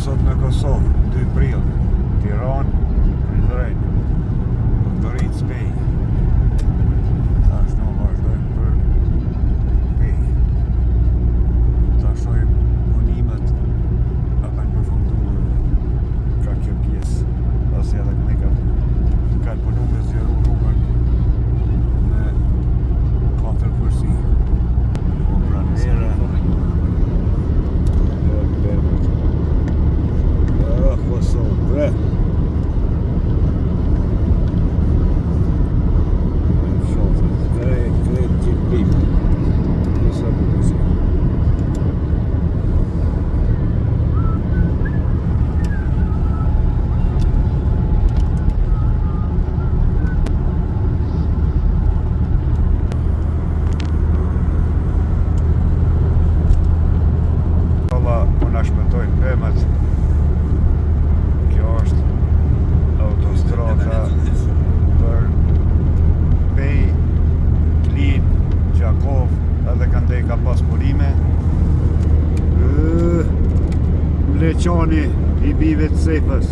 sot në Kosovë, 2 prill, Tiranë, Prizren, Doktorit Spej. Tash në vazhdojmë për Pej. Tash shojmë punimet, a kanë përfunduar ka kjo pjesë, pasi edhe ne kanë punu me zgjeru rrugën me 4 kursi. Po pranvera. Kosovë, bre. Shofët, krejt që prim. Nisa bukusi. Ola, unë shpëtojnë pemet. Kjo është autostrada për Pej, Klin, Gjakov, edhe këndej ka pas punime. Mleqani i bive të Sefës.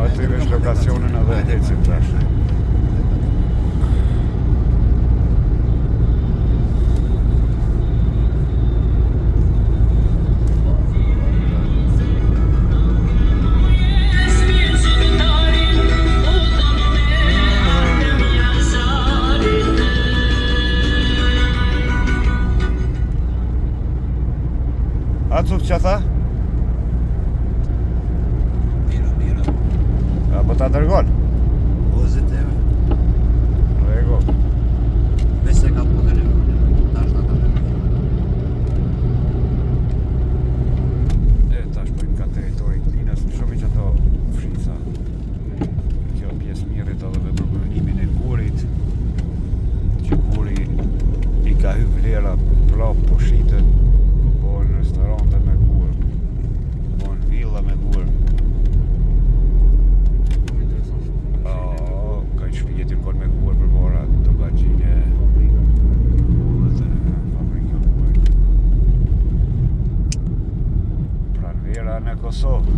Aty vesh lokacionin edhe hecim tash. Acuf që tha? Po ta dërgon? Vozit e me. Rego. Bese ka po të levë. Tash ta levë. Tash pojmë ka teritori Klinës, në shumë që ato fshisa. Kjo pjesë mirit edhe me përpërnimin e kurit. Që kuri i ka hy vlera prap po shitën. Po në restorante me kur. Po në villa me kur. Jetim kon me kuar për bora të bagjine dhe fabrika kuar. Pranvera në Kosovë.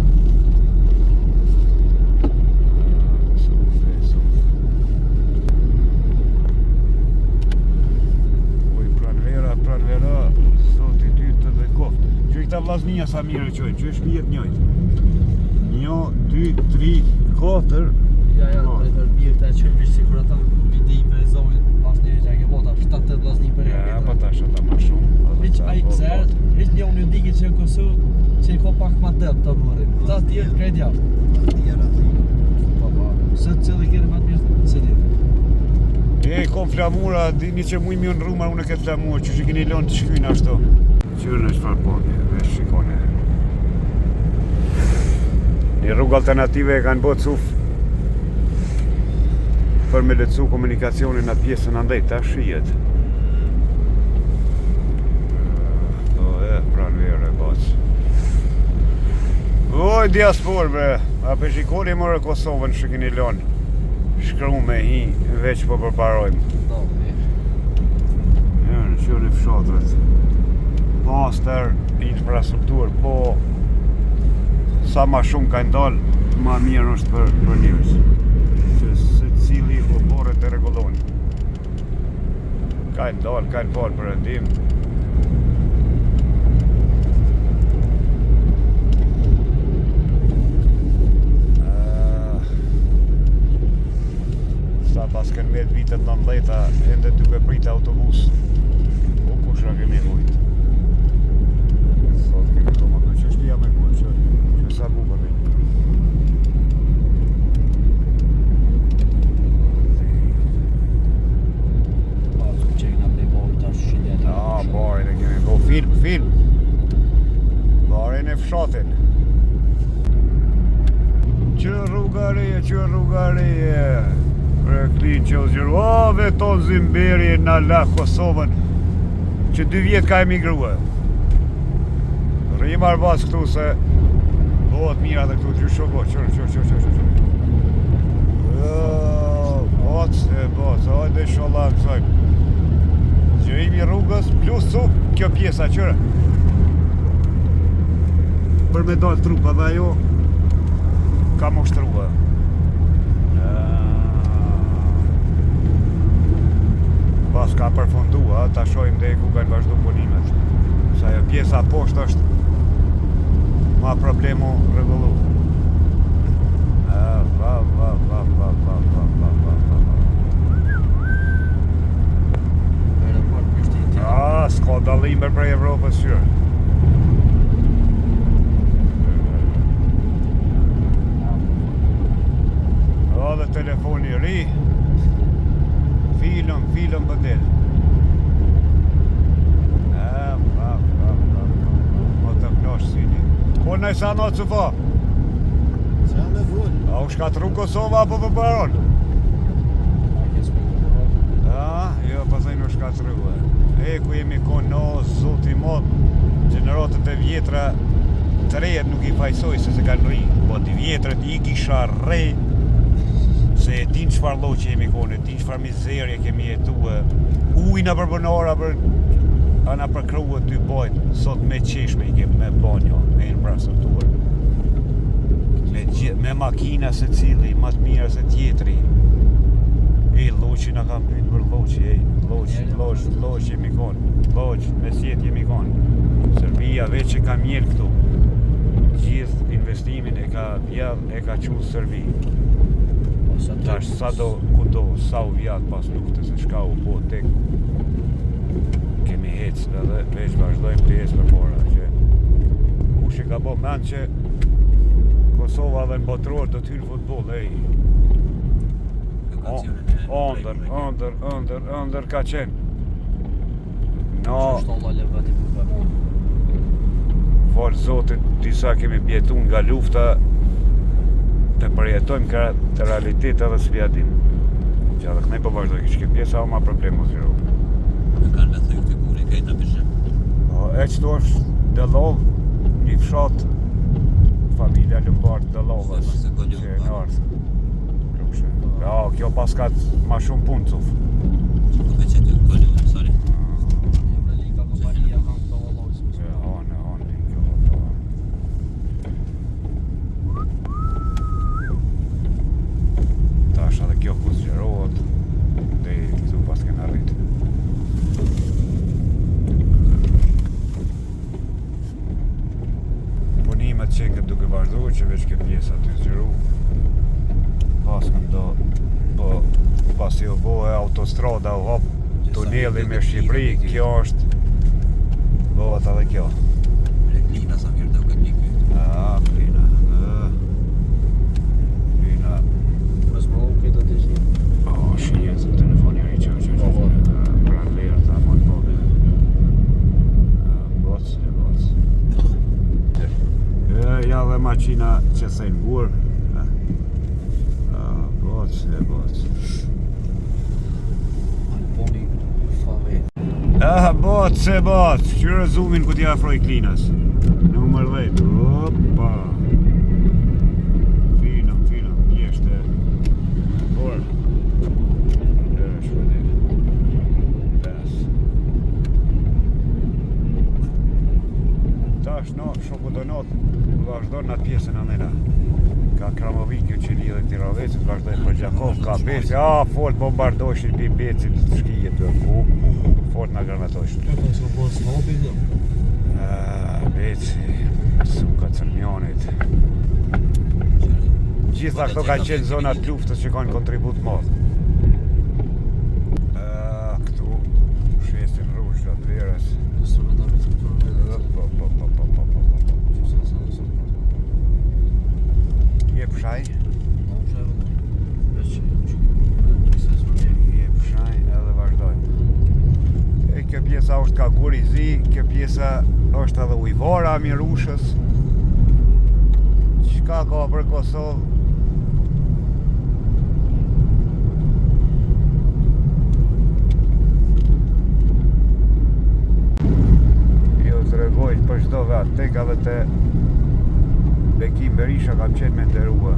Oj, pranvera, zoti dytë dhe koftë. Që i këta vllaznia sa mirë qojnë, që është mjetë njojtë. 1, 2, 3, 4. Ja, për mirë të qënë vishë sikur ata vidi për zonin pas njëri që a ke bota 7-8 vllazni për e Ja, pa tash ata ma shumë. Hiq a i kësër, hiq një unë ju dike që në Kosovë që i ko pak ma dëp të mërim. Ta tjerë krejt jashtë. Se të cilë i kere ma të mirë të cilë. Kom flamura, dini që mu i mjën rrumar unë e këtë flamur, që keni lënë të shkyjnë ashtu. Qyrë në qëfar podje, vesh shikone. Një rrugë alternative e kanë bëtë cuf për me lecu komunikacionin atë pjesën andej, ta shijet. Pranvera e bacë. Oj, diaspor bre, a për shikoni mërë Kosovën që keni lënë. Shkru me hi, veç po përparojmë. Në qëri fshatret. Paster, infrastruktur, po sa ma shumë ka ndalë, ma mirë është për njërës. Që se cili o borët e regullon. Ka ndalë, ka falë për rendim. Sa pas kënë vetë vitet 19, ende duke prit autobus. O kushra kemi vojtë. Sot kemi toma për që shpia me kuë, që sa bu për me. Film. Bari Morën e fshatin. Që rruga re. Reklin që zgjeru, veton Zimberi në la Kosovën, që 2 vjet ka emigrua. Rrimar pas këtu se bëhet mira dhe këtu gjysho bo, qërë. Boc, hajde inshallah kësojmë. Zgjerimi rrugës, plus cuk, kjo pjesa qërë. Për me dalë trupa dhe ajo, ka moshtrua. Pas ka përfundua, ta shojmë dhe ku kanë vazhdu punimet. Sa ajo pjesa poshtë është ma problemu rregullu. S'ka dallim për Evropës qërë. Dhe telefoni ri, filëm bëndel. Më të plash sini. Po në sa në të fa? Qa me full? A u shkatru Kosova apo për baron? Jo, pasaj në shkatru. Ku jemi konë në zoti mod, gjeneratët e vjetra të rejet nuk i fajsoj se kanë ri, po të vjetrat i kisha rej, se e din çfarë lloqe jemi konë, din çfarë mizerje kemi jetuar. Ujna për banora për ana për krua ty bojt, sot me qeshme i kemi me banjo, me infrastrukturë. Me makina se cili, ma të mira se tjetri. Loqi na kam pyet për loqi jemi konë. Loqi, me sjet jemi konë. Serbia veç që ka mjerë këtu. Gjithë investimin e ka vjedh, e ka qurë Serbi. Tash sa do, kudo, sa u vjatë pas luftës e shka u po tek kemi hecë edhe veç vazhdojmë të jesë për pora që kush e ka bo men që Kosova dhe në botëror do t'hyrë futbol Ëndër ka qenë Falë Zotit, disa kemi bjetu nga lufta të përjetojmë të realitet edhe s'vjadim. Që edhe kënej po vazhdoj kishke pjesa o ma problemu zhiro. Në kanë me thëjë të kuri, kejt në pishem. E qëto është Delov, një fshat familja Lëmbart Delovës që e në ardhë. Kjo pas ka ma shumë punë cuf. Që ku me qëtë të kollu, sorry. Tash edhe kjo ku zgjerohet dhe këtu pas kena rrit. Punimet që këtë duke vazhdu që veç këtë pjesa të zgjeru. Pas këndo pasi u bohe autostrada u hop tuneli me Shqipëri, kjo është bëhet edhe kjo. Klina sa mirë të u këtë një këtë. Klina. Shijet se telefoni ri që pranë lerë ta mojnë bode. Boc. Ja dhe maqina që thejnë gurë. Boc. Boc. Qyre zoomin ku t'ja afroj Klinës. Numër 10. Opa. Filëm, pjeshte. Borë. Tash no, Shokodonot vazhdon në atë pjesën anëra. Ka Kramovikju që lidhe Tiravecit, vazhdoj për Gjakov, ka Beci, fort bombardojshin për Becit të shkijet fort në granatoshin. Beci, suka Cërmionit. Gjitha këto kanë qenë zonat luftës që kanë kontribut modh. Këtu shesin rrush të verës. Jep shaj edhe vazhdojmë. Kjo pjesa është ka guri zi, kjo pjesa është është edhe ujvara Mirushës. Çka ka për Kosovë? Jo të regoj për çdo vet, tek edhe te Bekim Berisha kam qenë me nderua.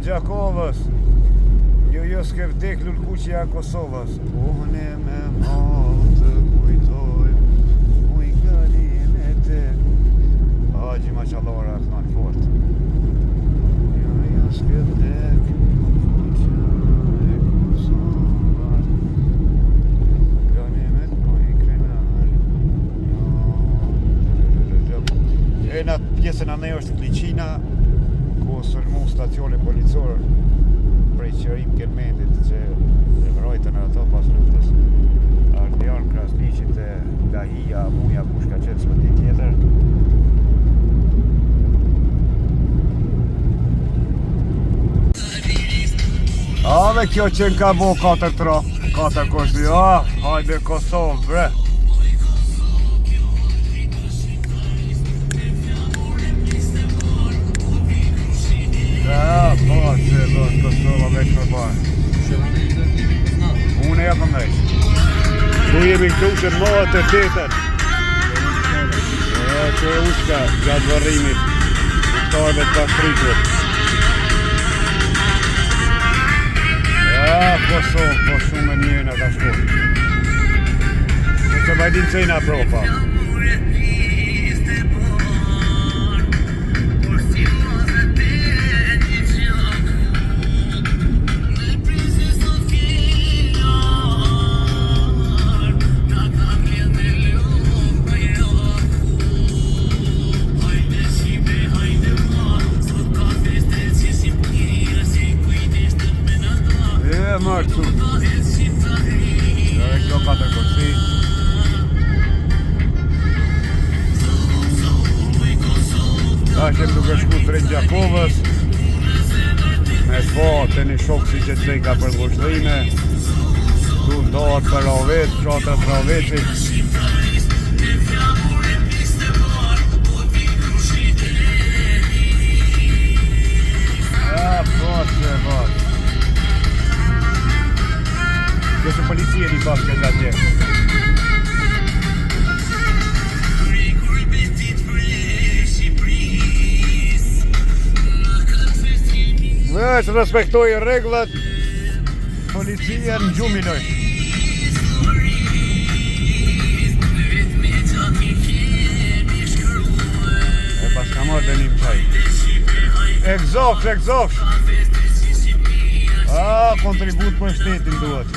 Gjakovës, jo s'ke vdek lulkuqja Kosovës. Unë me malë të kujtoj, uj galim e te. Haji Maqallora kënan fort. Jo s'ke vdek lulkuqja e Kosovës, galim e të moj krenar. E në pjesën anej është Kliqina, ku sëlmu stacione policor prej qërim Kermendit që e mbrojtën ato pas luftës. Ardian Krasniqit e Lahija, Muja, kush ka qenë s'mëti tjetër. Ave kjo qenë ka bo 4 koshti, hajde Kosovë bre. Kosova veç më parë. Unë e japëm veç. Tu jemi këtu që në mohat e tetën. Që e ushka gjatë varrimit. Ushtarve të pastrikut. Kosovë, po shumë e mirë në ka shku. Nëse bajdin cejna propa. Mërcu. Dhe kjo 4 koshti. Ta shem duke shku drejt Gjakovës. Me po të një shokësi që të ka për ngushdrime. Tu ndohet për Rovec, qatër për Rovecit. Kësë policia një pas këtë atje. Veç respektoj rregullat, policia në gjumin është. E pas ka marrë dënim qaj. Egzofsh. Kontribut për shtetin duhet.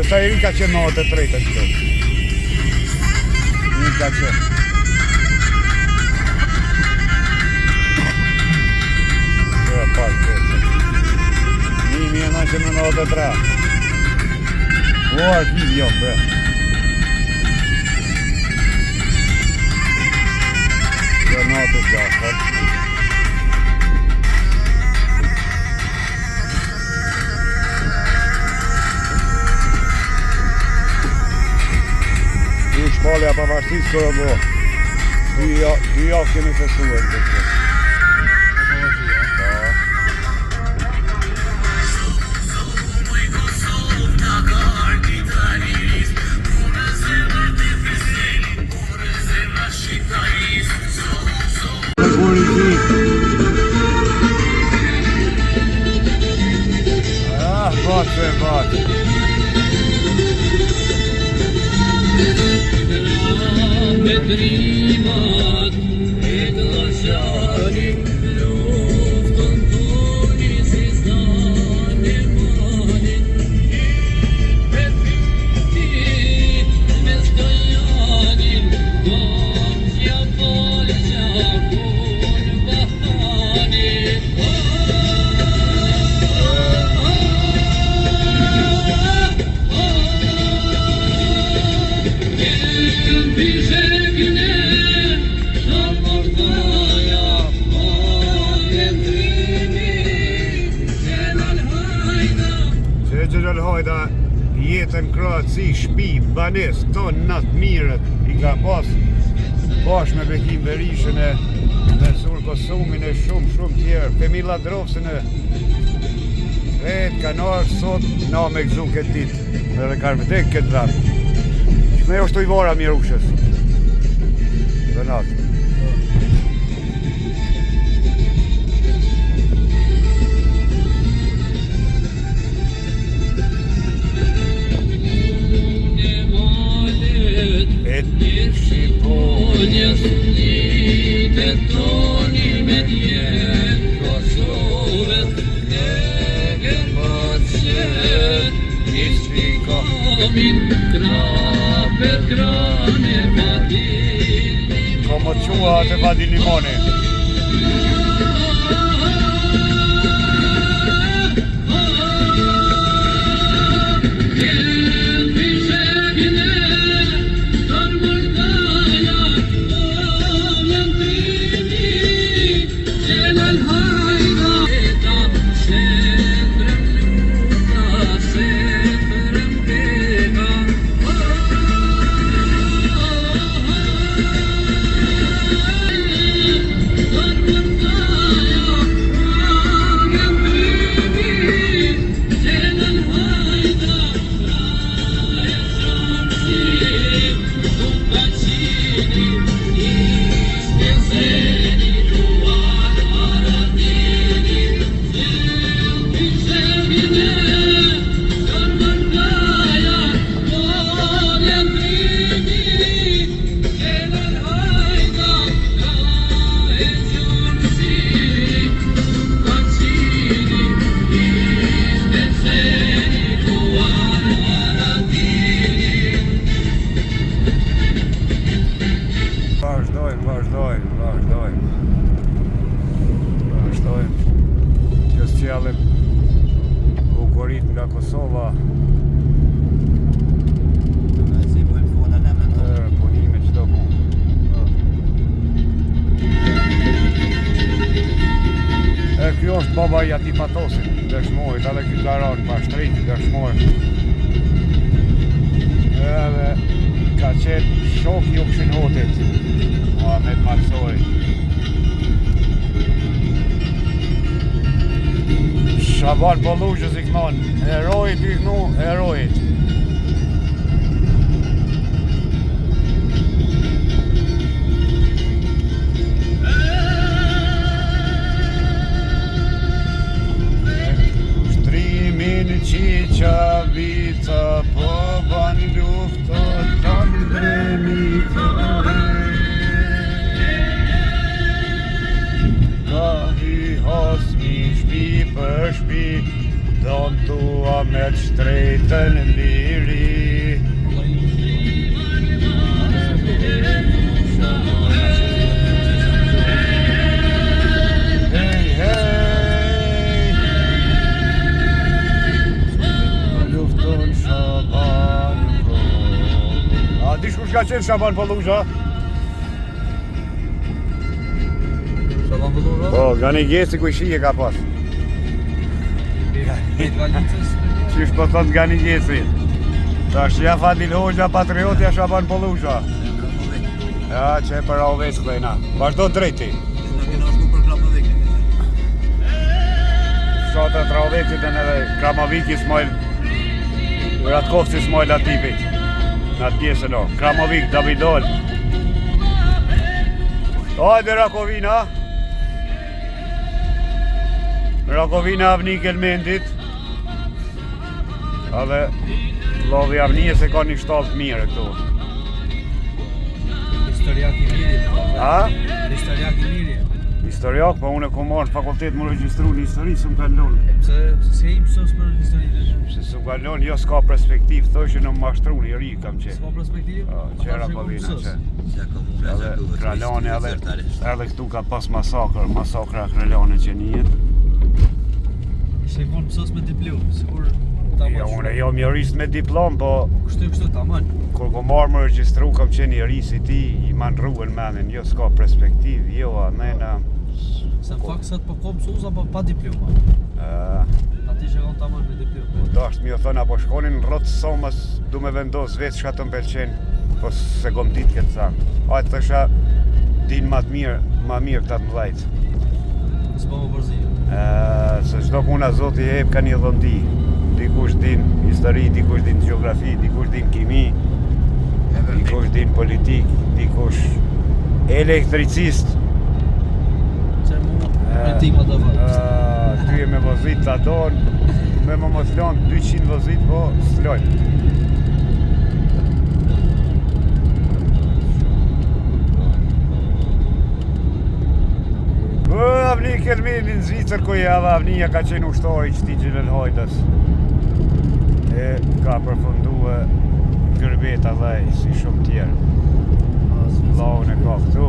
Sa i ka qenë 93 të qëtë. Një ka qenë. Që e pas të qëtë. 1993. O, arkiv jo, bre. Që 96. Shpallja pavarësisë kërë bo. Dy javë kemi festuar në këtë. Batë. Bedrimat jetën, Kroaci, shtëpi, banes, këto natë mirët i ka pas bash me Bekim Berishën e Mensur Kosumin e shumë tjerë, Femilla Drofsën e kanë arë sot na me gëzu këtë ditë, edhe kanë vdek këtë ratë. Me është të i vora Mirushës. Dhe natë. Shqiponjes një betoni me djetë Kosovët Legen bacjet Istikomin krapet krane vadili Komo të qua të vadili moni Bukurit nga Kosova Si bojmë fonën e mendonë punime qdo ku Kjo është baba i ati Patosit dëshmojt, edhe kjo garon pashtrit dëshmojt edhe ka qenë shok ju këshin hotit Muhamet Marsori Shaban Pollushës i kënon, herojit i kënu, herojit. Shtrimin Qiqavica, po ban lufto të ndremitore. Ka hi hasmi shpi për shpi, don tua me të shtrejtën liri. Hej, hej, lufton Shaban Pollusha. A dish kush ka qenë Shaban Pollusha? Shaban Pollusha? Po, nga një gjesi ku i shije ka pas. Qish po thot nga një gjesi? Ta shja Fadil Hoxha, patriotja Shaban Pollusha. Ja, që e për Auvec këtojna. Vazhdo drejti. Në kena shku për Kramovik. Fshatët Auvecit e edhe Kramovik Ismail Ratkovci Ismail Atipit. Në atë pjesën o. Kramovik, Davidol. Hajde Rakovina. Rakovina Avnik Elmendit. Edhe Lodhi Avnije se ka një shtallë të mire këtu. Historiak i mirë. A? Historiak i mirë. Historiak, po unë e ku marrë në fakultet më regjistru një histori, së më kanë lonë. Se i mësos për historitë? Se së më kanë lonë, jo s'ka perspektiv, thoshe në më mashtru një ri kam qenë. S'ka perspektiv? Që Rakovina që. Edhe Edhe Kralani edhe këtu ka pas masakra Kralani që një jetë. Se i konë mësos me diplom, sigur ta Jo, unë jo mjërist me diplom, po kështu taman. kur ko marrë më regjistru kam qenë i ri si ti, i man rrugën menin, jo s'ka perspektiv, jo, amena. Se në fakt sot po ko mësos apo pa diploma? Atë ti shkon tamam me dikë. Do është mi o thonë, apo shkonin në rrotë somës, du me vendos vetë shka të më pëlqen, po se kom ditë këtë saktë. A të thësha, din ma mirë këta të mdhajtë. S'po më përzi. Se çdo puna Zoti e jep ka një dhëndi. Dikush din histori, dikush din gjeografi, dikush din kimi, dikush din politik, dikush elektricist. Që mu politik më të vërë. Ty e me vozit të adonë, me më mos lonë 200 vozit, po s'lojnë. Avni Kelmeni në Zvicër ku java, avnia ka qenë ushtori qëti Gjilelhojtës. E ka përfundue Gërbeta dhe si shumë tjerë. Laun e ka këtu.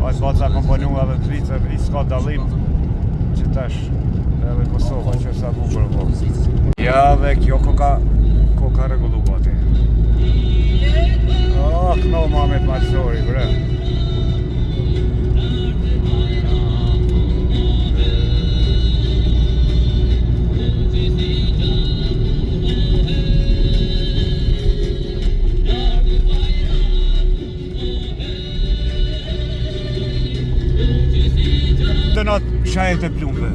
Aqë baca komponua dhe Zvicër, i s'ka dalim që tash edhe Kosova që sa mu përvo. Ja dhe kjo ka regullu bati. Këno Mamet Malsori, bre. Shajet e plumve.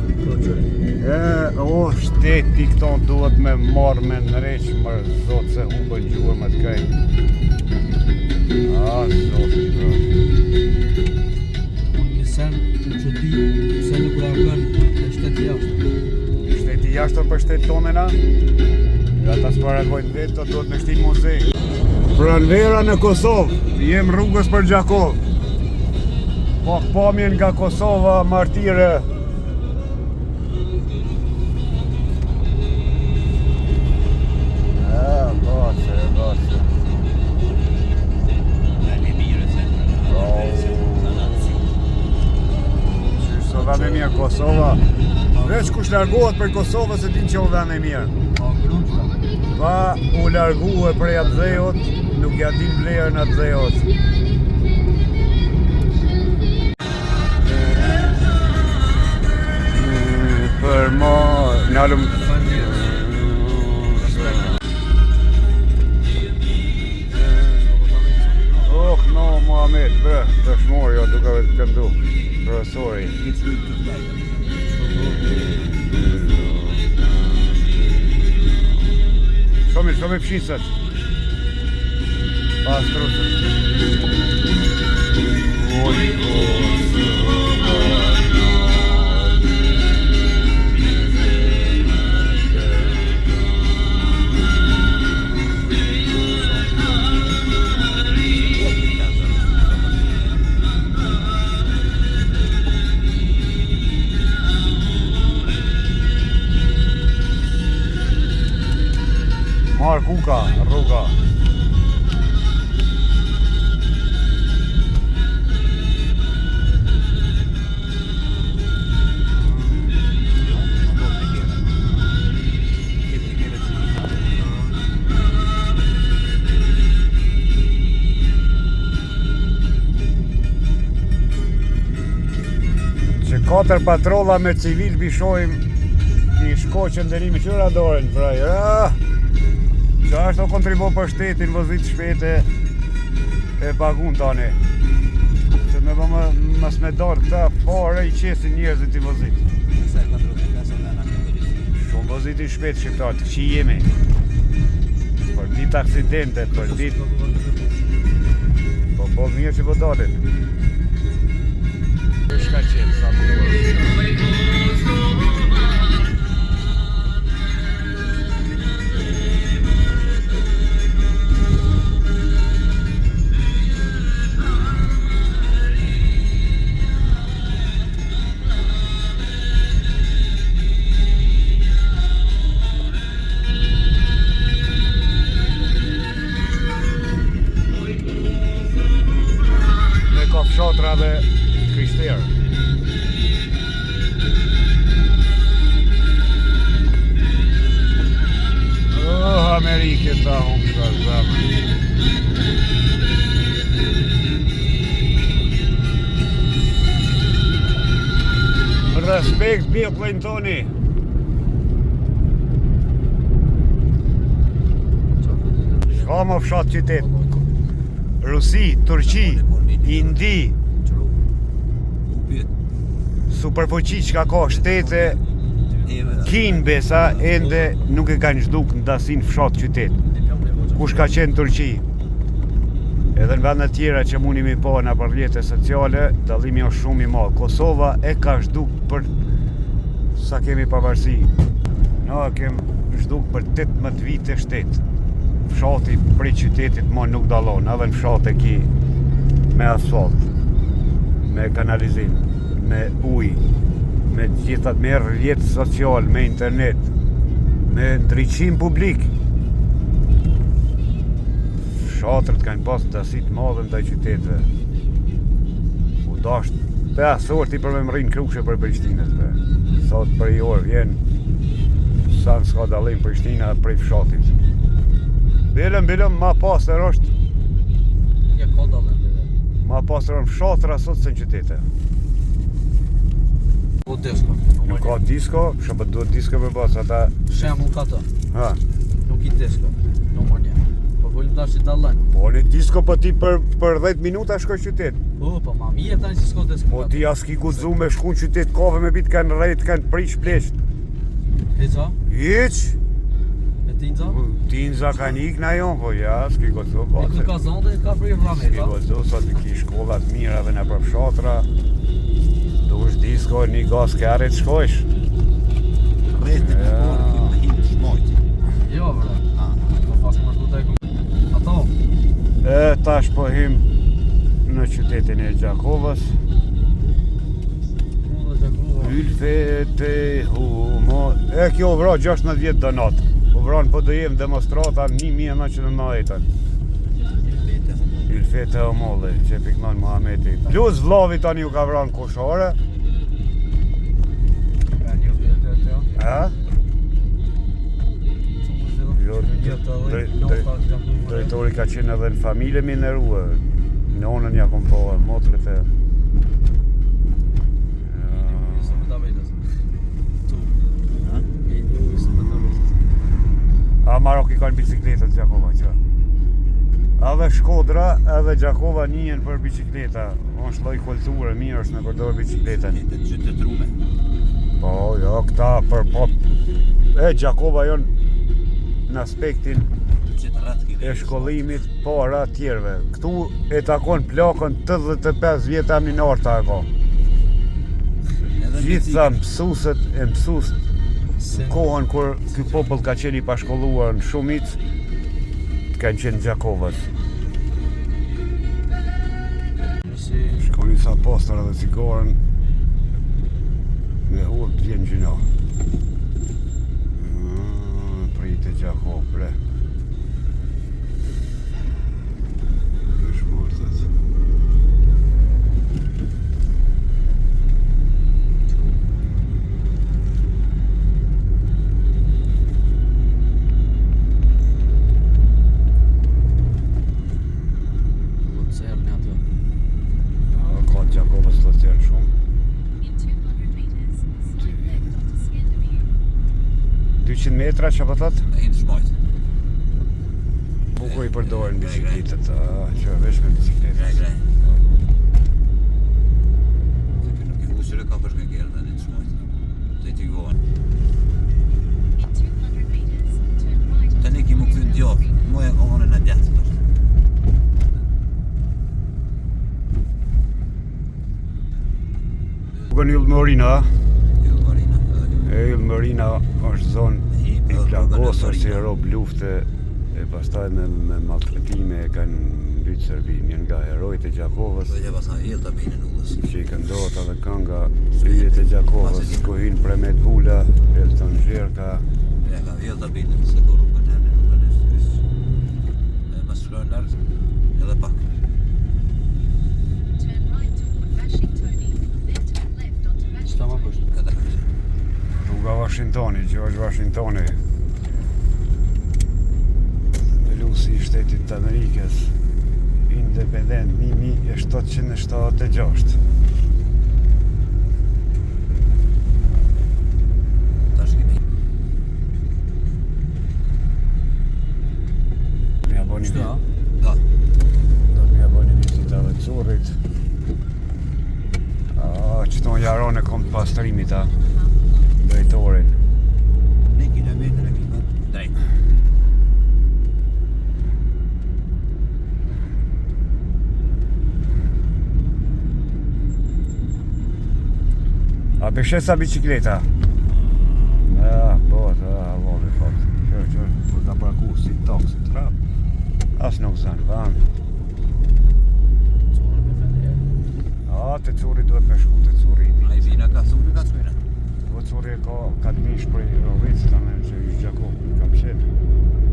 Shteti këton duhet me marrë me nëreq, mërë zotë se humbën gjuhër më të kaj. Zotë i bro. Unë një sen që di se nuk largën në shteti jashtë. Shteti jashtë për shtetë tonena? Ata s'paragojnë vetë, të duhet me shtinë muzik. Pranvera në Kosovë, jem rrugës për Gjakov. Po pamjen nga Kosova, martire. Bache. Vene mirë se Qështë vene mirë Kosova? Veç kush largohet për Kosovës e din që o vene mirë. Pa u largue prej atë dhejot, nuk ja din vlerën atë dhejot. Për ma nalëm no Muhammed, bre, të shmor jo duke vetë këndu profesori. Shomi fshisët. Pas trusët. Marë kuka, rruga. Që 4 patrolla me civil bishojmë i shkoqën dërimi qëra doren praj. Që ashtë o kontribo për shtetin, vëzit shpete e pagun tani. Që me bëmë mës me dorë këta fare i qesin njerëzit i vëzit. Shumë vëzit i shpet shqiptarët, që jemi. Për dit aksidentet, për dit... Po bëllë mirë që po dalin. Shka qenë, sa më bërë. Shotra dhe krishterë. Amerike ta unë shka zemë. Respekt Bill Clintoni. S'ka më fshat qytet. Rusi, Turqi, Indi, superfuqi që ka shtete, Kinë besa, ende nuk e kanë zhduk në dasin fshat qytet. Kush ka qenë Turqi? Edhe në vendet tjera që mundi mi pa në për rrjete sociale, dallimi është shumë i madh. Kosova e ka zhduk për sa kemi pavarësi. Na kemi zhduk për 18 vite shtet. Fshati prej qytetit më nuk dallon, edhe në fshat e ki me asfalt, me kanalizim, me ujë, me gjithat, me rrjet social, me internet, me ndriqim publik. Fshatrat kanë pas dasi të madhe ndaj qyteteve. U dasht 5 orë ti për me më rrinë Krushe për Prishtinës. Sot për i orë vjen sa në s'ka dallim Prishtina prej fshatit. Bilëm, ma pasër është Ja ka dallim. ma pasër në fshatra sot se në qytete. O disko. Nuk ka disko, shëpët duhet disko me pas ata. Shemull ka të. Ha. Nuk i disko. Nuk më një. Po volim dash që dallen. Po një disko po ti për 10 minuta shkoj qytet. Po ma mirë tani që s'ka disko. Po ti as ki guxu me shku në qytet kove me bitë kanë rejt, kanë prish plesht. Heqa? Hiq! Me tinza? Tinza kanë ik na jon, po ja, s'ki guxu po. Nuk ka zonde, ka prej rrame, S'ki ta? guxu, sot ki shkollat mira edhe në për fshatra. Dush disko, një gaz kare të shkojsh. Rreth në kohë kim hinë shmojt. Jo, bre. Po pas më shku të e ato? Tash po him në qytetin e Gjakovës. Ylfete humo. Kjo vra 16 donat. Po vran po do jem demonstrata 1990. Ylfete humolle, që Pikman Muhameti. Plus vllavi tani u ka vran koshore. Ha? Jo, drejtori ka qenë edhe në familje minerue. Nonën ja kom po, motret e... A Marok i kanë bicikletën Gjakova që? Edhe Shkodra edhe Gjakova njihen për bicikleta. Është lloj kulture, mirë është me përdor bicikletën. Të qytetrume. Po, jo, këta për pop. Gjakova janë në aspektin e shkollimit para tjerve. Këtu e takon plakën 85 vjet amninor ta e ka. Gjithë sa mësuset e mësust në kohën kur ky popull ka qenë i pashkolluar në shumit, kanë qenë Gjakovës. Shkoni sa postar edhe cigaren me hurë të vjen gjina. Prite Gjakov, bre. Shmurtët. Gjakovës të tjerë shumë. 200 metra që pëtët? E hinë shmojt. Buku i përdojnë bicikletet, që vesh me bicikletet. Grej. Se nuk i fushire ka përshke kjerë dhe një shmojt. Të i t'i gohen. Të një ki më këthy ndjohë, më e kohën e në djetë. Yllë Marina. Yllë Marina. Yllë Marina është zonë i plagosur si rob lufte e pastaj me maltretime e kanë mbyt Serbin. Njën nga herojt e Gjakovës Dhe që pasaj Yllë të binë në ullës. që i këndot edhe kënga Yjet e Gjakovës, Kuhin Premet Vula, Elton Zherka. Ja ka Yllë të binë, se ko rrugën e rrugën e shkrisë. E më shkërën lartë, edhe pak. Rruga Washingtoni, George Washingtoni. Lusi i shtetit të Amerikës, independent 1776. Tash kemi. Ja bo një në kom të pastrimit, a? Drejtorin. 1 kilometër e kemi drejt. A beshe sa bicikleta? Po, vove fort. Qërë, po ka parku si toks, si trap. As nuk zanë, vanë. Curi me fende. Te curi duhet me shku, te curi. Ai vina ka curi ka curi. Po curi ka të mish për i rovicë, ta me që i gjako, ka pëshet.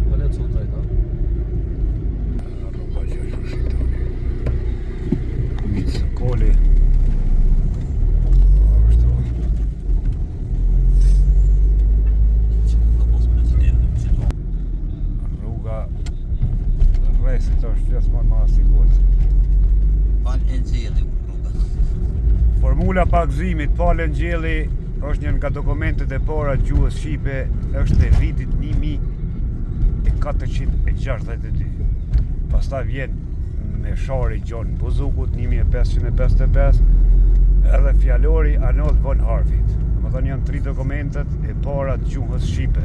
Po le të curi drejt, a? Nuk ka që është shqitoni. Mitës koli. Rresit është gjithmonë ma sigurt. Pal e nxjelli rruga. Formula pagëzimit Pale Ngjeli është një nga dokumentet e para të gjuhës shqipe, është e vitit 1462. Pastaj vjen me shari Gjon Buzukut 1555, edhe fjalori Arnold von Harvit. Domethënë janë 3 dokumentet e para të gjuhës shqipe.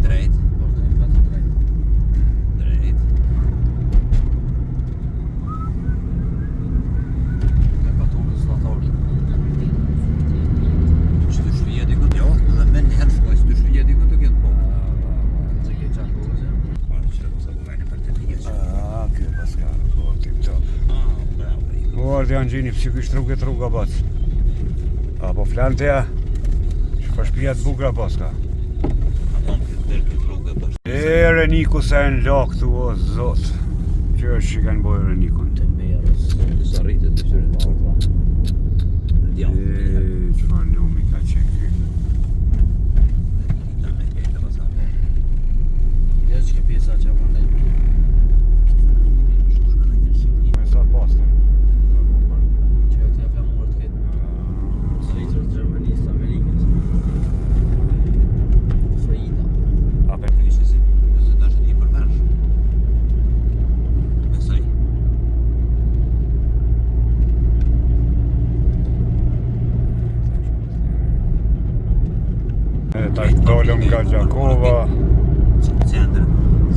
Drejt. Vazhdojmë vetë drejt. Drejt. Me batonë zllator. Që të shvije diku të jo, dhe me njëherë shkoj që të shvije diku të këtë po. Se ke qanë rrugës, ja. Parë që të gajnë për të një që. Kjo paska, po tip top. Bravo. Po ardhe janë gjini psykisht rruga bac. Apo flanteja, shpa shpia të bukra paska. Reniku sa e në lakë thu, o zot. Që është që kanë bojë Renikun? Të merës, sa rritet të qëre të qërë. Qëfar lumi ka qenë ky? Ta me kejtë të pasate. Ja që ke pjesa që më ndaj. Me sa pastër? Që e të ja flamurë të ketë Zvicrës, Gjermanisë, Amerikës. Frida. Ape Ishte si, se ta është një përmersh. Besoj. tash dolëm nga Gjakova. Qendër,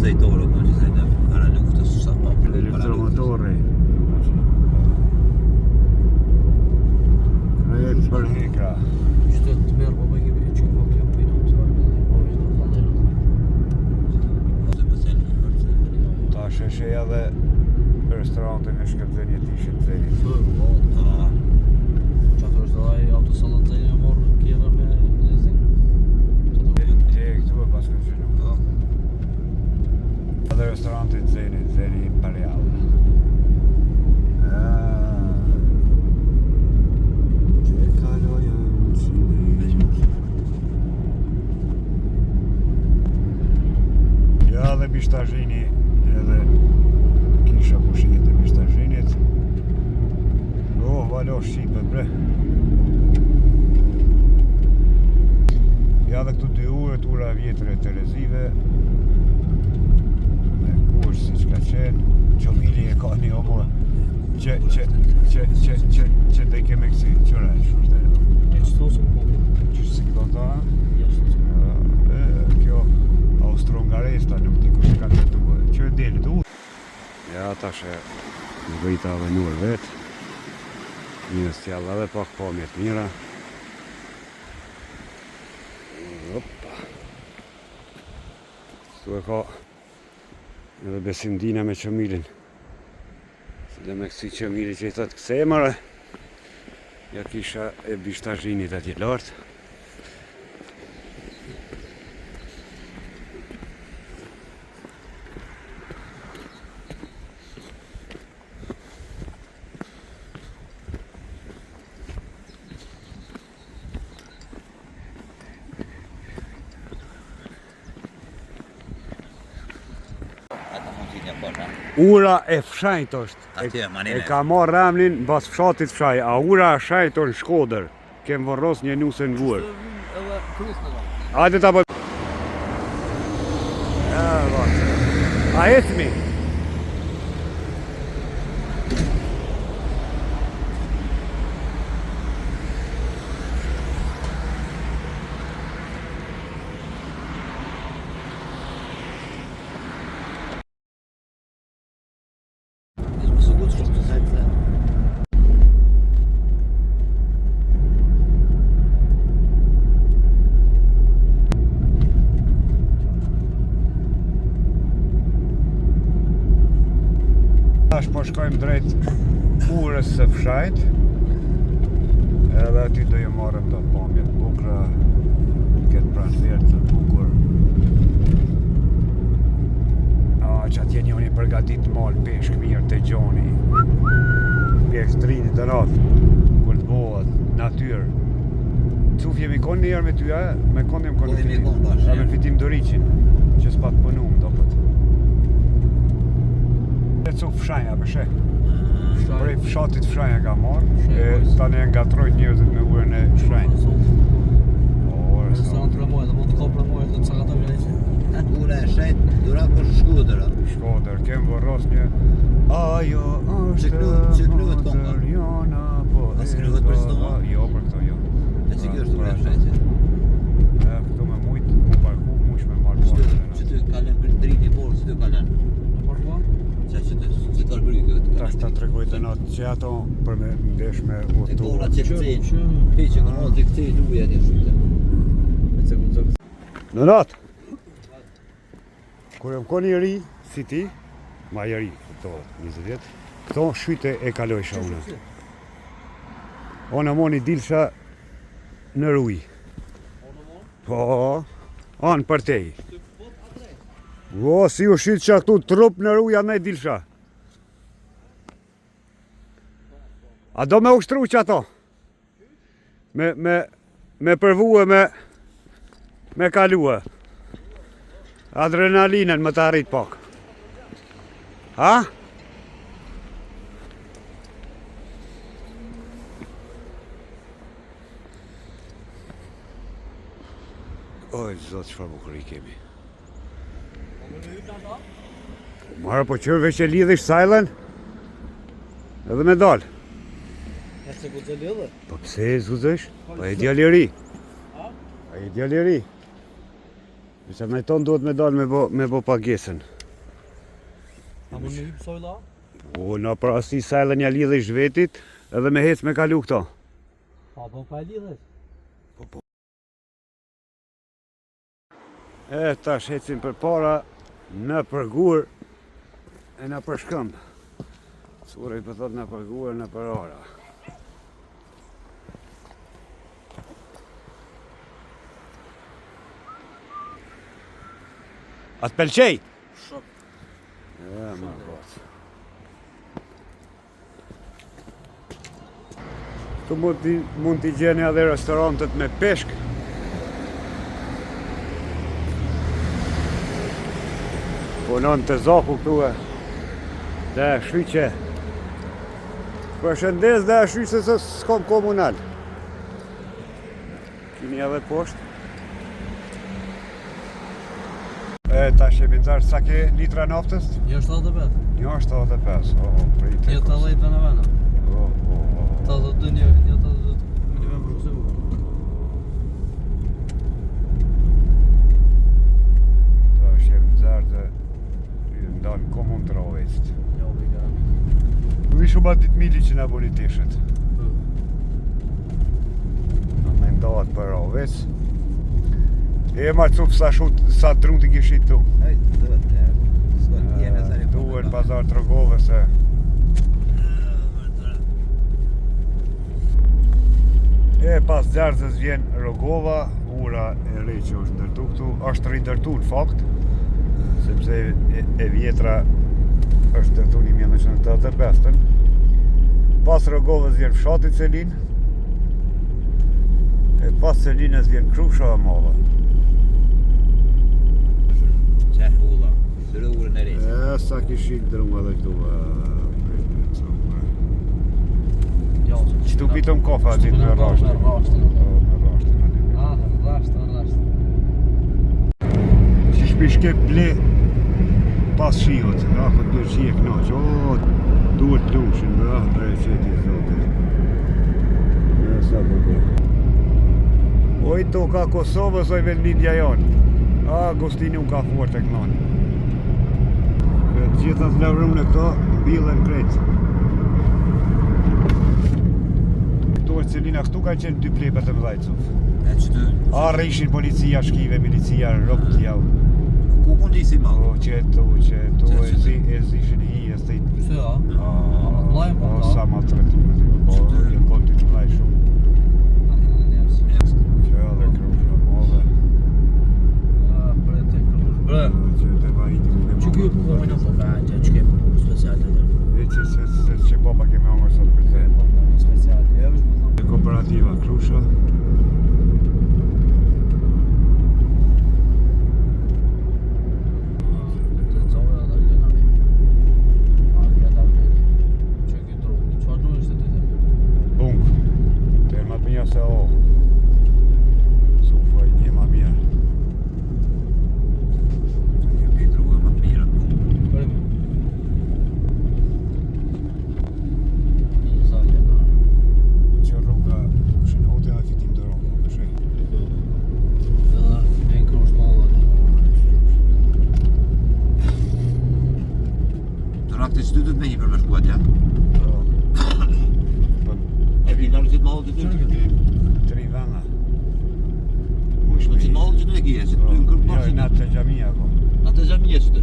zejtorë, ka që zejtë para luftës, sa pa për Elektromotori. Krejt për heka. Qytet të merë, po bëjke për që po kjo pinot, po vishë do faderët. Tash është edhe restorantin e shkëpëzenje tishit zenit. Po, që ato është edhe autosalon të një morë kjera me lezin. Këtu e pas këtë qënu. Edhe restorantin zenit, zeni imperial. Që kalojë ja dhe Bishtazhini edhe kisha pushinit e Bishtazhinit. Valo Shqipe bre. Ja dhe këtu 2 urët, ura vjetër e Terezive. Me kush si që ka qenë. Qomili e ka një omur që dhe i keme kësi. Qëra e shushtë e do. E qëto se po, Që si këto ta? jashtë se Kjo Austro-Ungaresta nuk di kush e ka të duhe. Që e delit u. Ja tash e në vëjta avenur vetë. Një stjalla dhe pak pamjet mira. Opa. Këtu e ka edhe Besimdina me Qëmilin. Se dhe me kësi Qëmili që i thëtë këse e mërë. Ja kisha e Bishtazhinit atje lartë. Ura e fshanjt është. Atje, manine. E ka marrë Ramlin bas fshatit fshaj, a ura e fshanjt është në Shkodër. Kem vorros një nuse në vuar. edhe krus në dalë. Hajde ta bëj. Ja, vazhdo. A ecmi. po të shumë të sajtë. Tash po shkojmë drejt urës së fshajt. Edhe aty do ju marrëm do pamje të bukura, këtë pranverë të bukur. Që atje njëni përgatit mal peshk mirë të gjoni. Peshk trini të ratë, kur të bohat, natyrë. Cuf jemi konë njerë me ty, me konë jem konë Jemi konë bashkë. A me fitim Doriqin, që s'pat pënum do pët. E cuf fshanja, përshë. Prej fshatit fshanja ka marrë, tani e ngatrojnë njerëzit me urën e fshanjë. Restoran të rëmojë, dhe mund të ka rëmojë të cakata vjajtë. Ura e shajt, dura për Shkodra. Shkodër, kemë vërros një ajo është Që kryhet konga? Hodër jona po A s'kryhet për çdo? Jo, për këto jo. E që kjo është ura e shajtje. Këtu me mujtë, mu parku, mush me marrë porë. Që të kalen për drini porë, që të kalen. Që të argëri këtë. Tash ta tregoj të natë që ato për me ndesh me E urtu. kora që këtejnë. Pe që kënë të këtejnë uja një shute. Në natë, kur jam koni i ri, si ti, ma i ri, këto 20 vjetë, këto shkyte e kalojsha unë. Ona moni dilsha në ruj. Po, anë për tej. O, si u shqit që këtu trup në ruj, anë e dilsha. A do me ushtru që ato? Me përvue, me kalue. Adrenalinën më të arrit pak. Ha? Oj, zot, çfarë bukuri kemi. Marë po qërë veç e lidhish sajlen edhe me dal. E se ku të lidhë? Po pse e zuzësh? Po e djali ri. A e djali ri. Nëse me ton duhet me dal me bo pagesën. A mund me hypë sojla? O, në prasti sajlen ja lidhish vetit edhe me hec me kalu këto. Po pa e lidhës? E, tash hecim për para, në përgur, e në përshkëmb. Cure i pëthot në përgur, në për ara. A të pëlqej? Shumë. E, më rrot. Tu mund t'i gjeni edhe restorantet me peshk. Punon të zoku këtu e dhe shqyqe. Përshëndes dhe shqyqe se s'kom komunal. Kini edhe poshtë. E, tash jemi nxarë, sa ke litra naftës? 1,75. 1,75, prit e 1,80 në vena. 82 një 82 milion për sigur. Tash jemi nxarë dhe ndalë komun të rovest. Jo, me gara. Vi shumë atit mili që nga boni tishet. Me ndohat për rovest. E ma cuf sa drun t'i kishit tu. Hej, duhet të s'kot jene sari po. Duhet pazar të rogove se e pas djarzës vjen Rogova, ura e re që është ndërtu këtu, është ridërtu në fakt, sepse e vjetra është ndërtu një 1985. Pas Rogovës vjen fshati Celin, e pas Celinës vjen Krusha e Madhe. Qe ulla, sërë urën e rejtë. E sa kishin drunga dhe këtu. Qëtu pitëm kofa atit me rashtë. Me rashtë. Me rashtë. Rashtë. Që shpishke ble pas shiot, këtë duhet që je knaq, duhet lushin, bre qëti zote. E sa përdo. Oj toka Kosovës, oj vendindja jonë. Agostini unë ka fort e knonë. Gjithat lavrum në këto, bilën krejtë. Celina, këtu ka qenë dy plepet e mëdhaj cuf. E që të... Arë ishin policia, shkive, milicia, rëpt jau. Ku ku ndisi ma? O, qetu, e zishin hi, e stit. Se ja. O, po, sa ma të retume, po, e konti të mëdhaj shumë. Që edhe krusha, move. Bre, Që të vajti me që kjo punë me në thoka, që ke punë speciale dhe. E që baba keme angër sot për te. Punë speciale, e vësh më thonë. Kooperativa Krusha. Të nëzore dhe dhe nani. Markja da vedi. Që ke droni, që ardu është të të të? Bunk. Te ma të mija se o. Sufa i një ma mirë. Një për rrugë më të mirë atë punë. Bërë me. Një zalje na. Që rruga shënote a fitim të rruga. Këshë. Edhe e në krush ma dhe. Të rakte që ty të me një për me shkuat, ja? E vinar që të malë të ty? Tri vana. Që të malë që të e kje, që të ty në kërë Jo, parë në të gjamia ko. Atë gjamije që të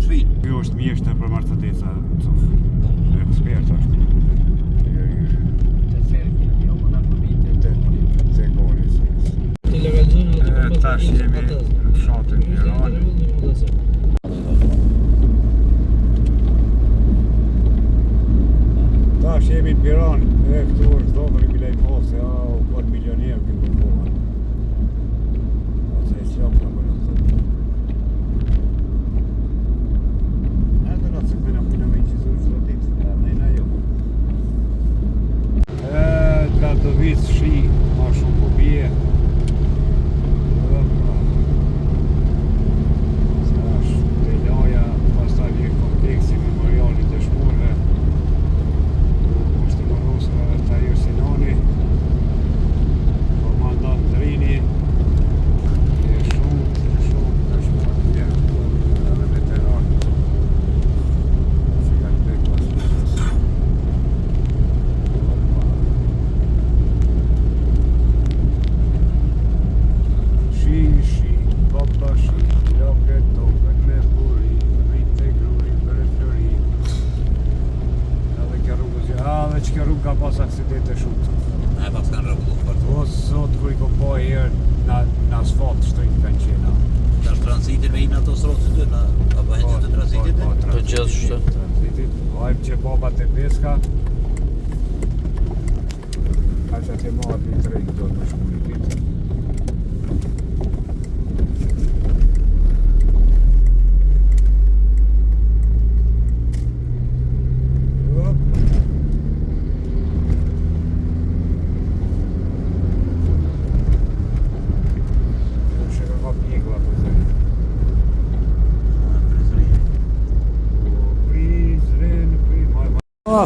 shvinë. Kjo është mjeshtë për martëtesa, cuf. Ekspert është. Të ferki, jo më në përmite. Te gori. Të legalizojnë edhe të përmëtë. Tash jemi në fshatin Piran. Tash jemi në Piran. E këtu është dobër i bilaj posë. Ja, u kon milioner këtu në kohë. Ose e qëmë në bërë të të. Edhe në të këmena punë me që zërë që ditë. Ja, nejna jo. Ka të visë shi, ma shumë po bje. Pastaj vjen kompleksi memorialit të shkurve. Është në Rosë Tahir Sinani, komandant Drini, e shumë të shkurë të edhe veteran. Që kanë bërë pas lutës. Shi, baba shi, loket tokën me buri, rritë e gruri për e flori. Edhe kjo rrugë dhe që kjo rrugë ka pas aksidente shumë. E pas kanë rëvullu për të. O, sot kur i ko po e herë në asfalt shtrejnë kanë qena. Tash transitin me inë ato srotë që ty, apo hejtë të transitit? Të gjithë shtë. Transitit, vajmë që baba të peska. Ka që të marrë një trejnë do të shkuri pitë.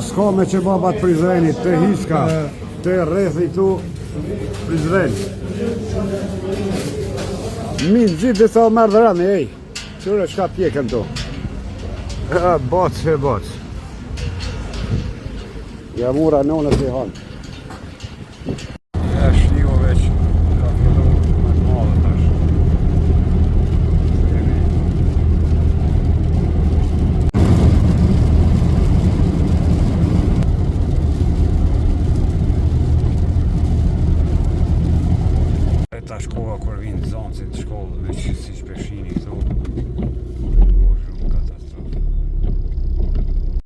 S'ka me që babat Prizrenit, të Hiska, të rrethi tu Prizren. Minë gjithë dhe sa mërë dhe rani, ej. Qërë shka pjekën tu. Bocë. Ja mura nonës i hanë. Ja shliu veç, ka fillu me të madhe tash. Tash koha kur vinë zoncit shkollë, veç si shpeshini këtu.